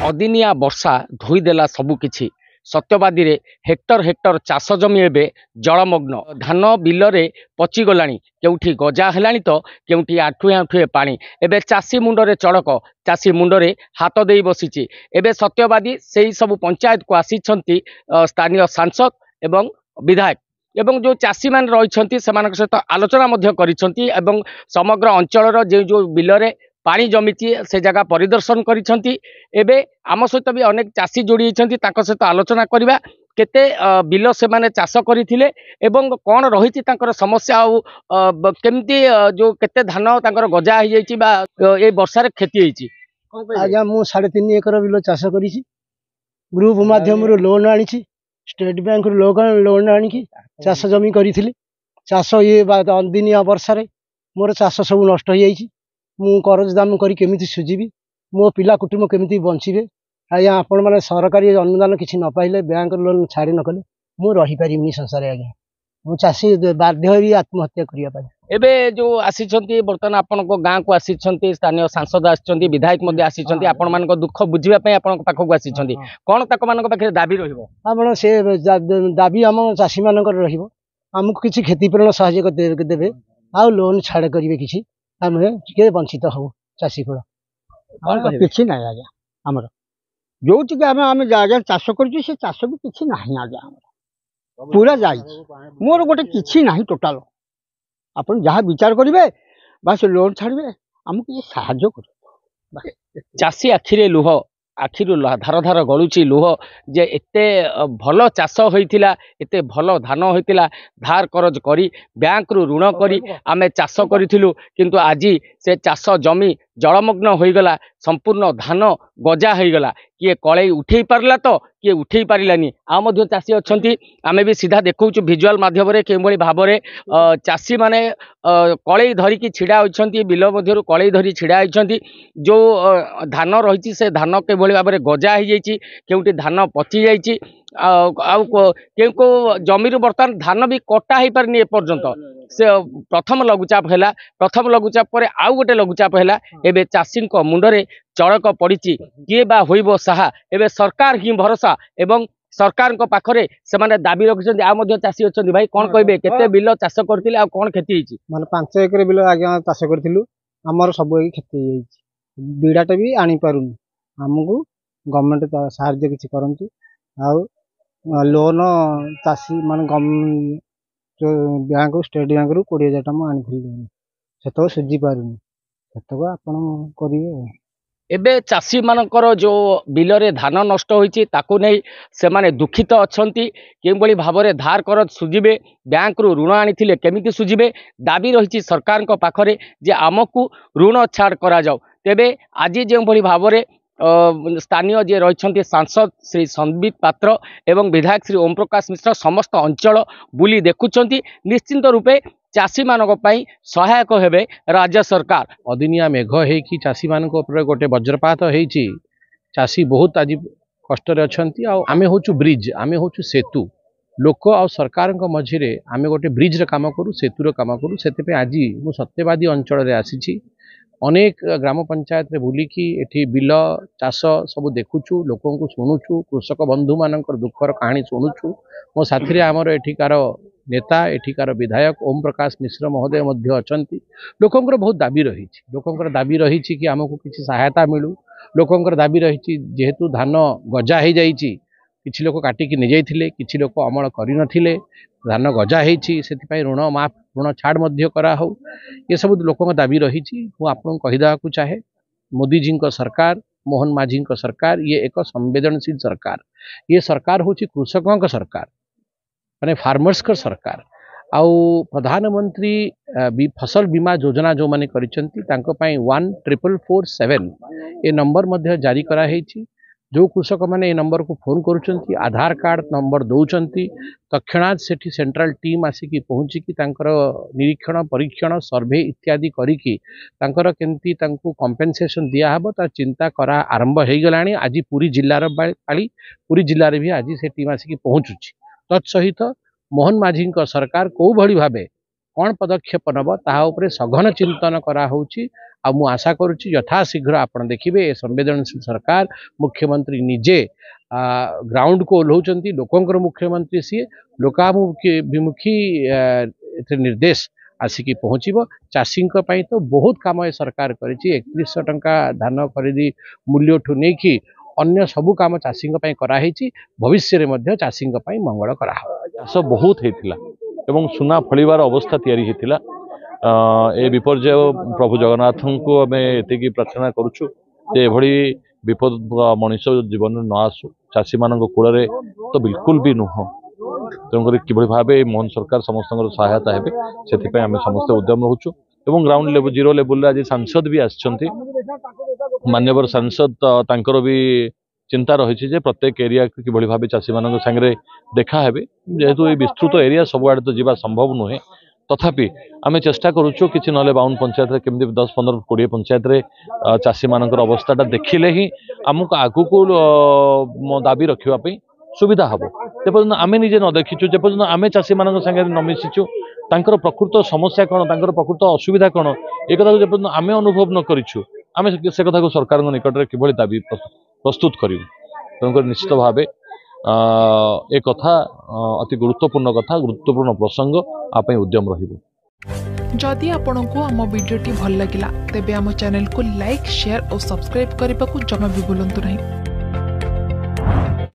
अदिनिया वर्षा धोईदेला सबुकिछि सत्यवादी रे Hector Hector चाष जमी एबे जलमग्न धान बिलरे पचिगलाणी केउठी गजा हेलाणी तो केउठी आठुए आठुए पानी एबे चाषी मुंडरे चड़क चाषी मुंडरे हाथ देई बसिछि। एबे सत्यवादी सेही सब पंचायत को आसीछंती स्थानीय सांसद एवं विधायक एवं जो चाषी मान रहिछंती सेमानक सहित आलोचना मध्य करिछंती एवं समग्र अंचलर जो बिलरे पानी जमीची से जगह परिदर्शन करिछंती। एबे आम सहित भी अनेक चाषी जोड़ी होइछंती ताको सहित आलोचना करबा केते बिल से माने चाष करथिले एवं कोन रहिछि तांकर समस्या केमती जो केते धान तांकर गजा हो जाइछि बा ए वर्षा रे खेती होइछि। आज्ञा मु 3.5 एकर बिल चाष करिछि ग्रुप माध्यम रो लोन आनिछि स्टेट बैंक रो लोन आनिछि चाष जमी करिथिले चाष ये अदिनिया वर्षा रे मोर चाष सब नष्ट हो जाइछि मु करज दाम करी केमिति सुझीबी मो पिला कुटुंब केमिति बंचिबे। आज्ञा आपण माने सरकारी अनुदान किछि न पाइले बैंक लोन छाड़ी न कले मु रही परिमिनी संसार। आज्ञा मु चाषी बाध्य होई आत्महत्या करिया पाइ। एबे जो आसीछंती वर्तमान आपण को गां को आसीछंती स्थानीय सांसद आसीछंती विधायक मध्ये आसीछंती आपण मान को दुख बुझिबा पय आपण को पाखो को आसीछंती कोन ताको मान को पाखे दाबी रहिबो आपण से दाबी हम चाषी मान कर रहिबो हमकु किछि क्षतिपूरण सहायक देबे आ लोन छाड़ करिवे किछि आमे के वंचित हो चाषी को किछि नै। आज्ञा हमर जोटि के आमे जागा चाष करछि से चाष भी किछि नाही। आज्ञा हमर पूरा जाई मोर गोटे किछि नाही टोटल आपण जहाँ विचार करिवे बस लोन छाड़िबे हमकु ये सहाय्य कर। चाषी आखिरे लुह आखिरु धार धार गलुची लुह जे एते भल चाष होइतिला एते भल धान होइतिला धार करज करी बैंक रु ऋण करी आमे चाष करिथिलु किंतु आजी से चाष जमी जलमग्न होइगला संपूर्ण धान गजा होइगला किए कळई उठेई पारला तो किए उठेई पारिलानी आ मध्य चाषी अछंती आमे भी सीधा देखौछु विजुअल माध्यम रे केमबळी भाबरे चाषी माने कळई धरी की छिडा होइछंती बिल मध्यरु कळई धरी छिडा होइछंती जो धान रहिछि से धान केबळी भाबरे गजा हो जाइछि केउटी धान पचि जाइछि को जमीर बर्तमान धान भी कटा हो पारनी एपर्यंत से प्रथम लघुचाप है प्रथम लघुचाप पर आउ गोटे लघुचाप है एबे चाषी मुंडरे चड़क पड़ी किए बा होइबो साहा एबे सरकार ही भरोसा एवं सरकार को पाखरे से माने दाबी रखिछन्ती आ मध्य चाषी अछन्ती भाई कोन कहबे केते बिल चाष करथिले आ कोन खेती हिची माने 5 एकर बिल आज्ञा चाष करथिलु हमर सब खेती हिची बिडाटे भी आनी पारुनी हमकु गवर्नमेंट सहायता किछि करंतु आ लोन चाषी मान बैंक स्टेट बैंक रु 20,000 टका आनी से सुझी पारुनी से आपण करिवे। एबे चाषी मानकर जो बिलरे धान नष्ट होइछि ताकू नै से माने दुखित अछंती केबळी भाबरे धार कर सुझिबे बैंक रु ऋण आनिथिले केमिति सुझिबे दाबी रहिछि सरकार को पाखरे जे आमकु ऋण छाड़ करा जाऊ। तेबे आज जे भली भाबरे स्थानीय जे रहिछन्ती सांसद श्री संबित पात्र एवं विधायक श्री ओम प्रकाश मिश्र समस्त अंचल बुली देखुछन्ती निश्चिंत रूपे चाषी मानक पई सहायक हेबे राज्य सरकार। अदिनिया मेघ हेकि चाषी मानक ऊपर गोटे वज्रपात हेछि चाषी बहुत आज कष्ट रे अछंती आ आमे होछु ब्रिज आमे होछु सेतु लोक आ सरकार मझिरे आमे गोटे ब्रिज रे काम करू सेतु रे काम करू सेते पे आज मु सत्यवादी अंचल रे आसीछि अनेक ग्राम पंचायत रे बुलिकी एठी बिल चाष सब देखुछु लोकों को शुणुछु कृषक बंधु मानकर दुखर कहानी शुणुछु मो साथी आमर एठिकार नेता एठिकार विधायक ओम प्रकाश मिश्र महोदय मध्य अछंती लोकंकर बहुत दाबी रही लोकंकर दाबी रही कि आमको किसी सहायता मिलू लोकंकर दाबी रही जेहेतु धान गजा हो जाइए किछि लोक काटिकी नहीं जाइथिले किछि लोक अमल करि नथिले धान गजा होइछि सेतिपई ऋण माफ ऋण छाड़ मध्य करा हो ये सब लोकों दाबी रही मु आपन कहिदा को चाहे मोदी जी को सरकार मोहन माझी को सरकार ये एक संवेदनशील सरकार ये सरकार होची कृषकों का सरकार माने फार्मर्स का सरकार आउ प्रधानमंत्री फसल बीमा योजना जो माने करिसेंती तांको पई 14447 ए नंबर मध्य जारी करा हेछि जो कृषक मैंने ये नंबर को फोन करुँच आधार कार्ड नंबर दौरान तक्षणात सेठी सेंट्रल टीम आसिकी पहुँचिकी निरीक्षण परीक्षण सर्वे इत्यादि करिकी केमती कंपेनसेशन दियाहब ता चिंता करा आरंभ हो गला। आज पुरी जिलार पाली पुरी जिले भी आज से टीम आसिकी पहुँचुची तत्सहित मोहन माझी सरकार कौ भली भावे कौन पदक्षेप नब ता उपरे सघन चिंतन करा होउची मु आशा करुच्ची यथाशीघ्र आपण देखिए ए संवेदनशील सरकार मुख्यमंत्री निजे ग्राउंड को ओह्लाउछंती लोकंकर मुख्यमंत्री सी लोकाभिमुखी निर्देश आसिकी पहुँचब चाषी तो बहुत काम ए सरकार करिछि 3100 टंका धान खरीदी मूल्य ठू नहीं कि अन्य सबु काम चाषी कराई भविष्य रे मध्य चाषी मंगल करा चाष बहुत होता एवं सुना फलिबार अवस्था तैयारी होता ए विपर्यय प्रभु जगन्नाथ को आम ये प्रार्थना करुचु एभली विपद मनीष जीवन न आसु चाषी मान कूल तो बिल्कुल भी नुह तेणुक किभली भाव मोहन सरकार समस्त सहायता हे से आम समस्ते उद्यम रोचु एवं ग्राउंड लेवल जीरो लेवल आज सांसद भी आछंती मान्यवर सांसद तांकर भी चिंता रही जे प्रत्येक एरिया किभली भाव चाषी मान सांगे देखा हे जेहेतु ये विस्तृत एरिया सबुआड़े तो जावा संभव नुहे तथापि आम चेष्टा करुचु कि ना 52 पंचायत केमती 10-15-20 पंचायत रे चाषी मान अवस्था देखिले ही आमको आगु को दाबी रखापी सुविधा हम जेपर्यंत आम निजे न देखीचु जेपर्यंत आम चाषी मान संगे न मिशिचु तांकर प्रकृत समस्या कौन तांकर प्रकृत असुविधा कौन एक कथा जेपर्यंत आम अनुभव न करिछु आम से कथा को सरकार निकट में किभली दाबी प्रस्तुत करूँ तेणुक निश्चित भाव ए कथा अति गुरुत्वपूर्ण कथा गुरुत्वपूर्ण प्रसंग आप उद्यम रहिबो। जदि आपंक आम भिडी भल लगा तेब आम चैनल को लाइक शेयर और सब्सक्राइब करने को जमा भी भूलु नहीं।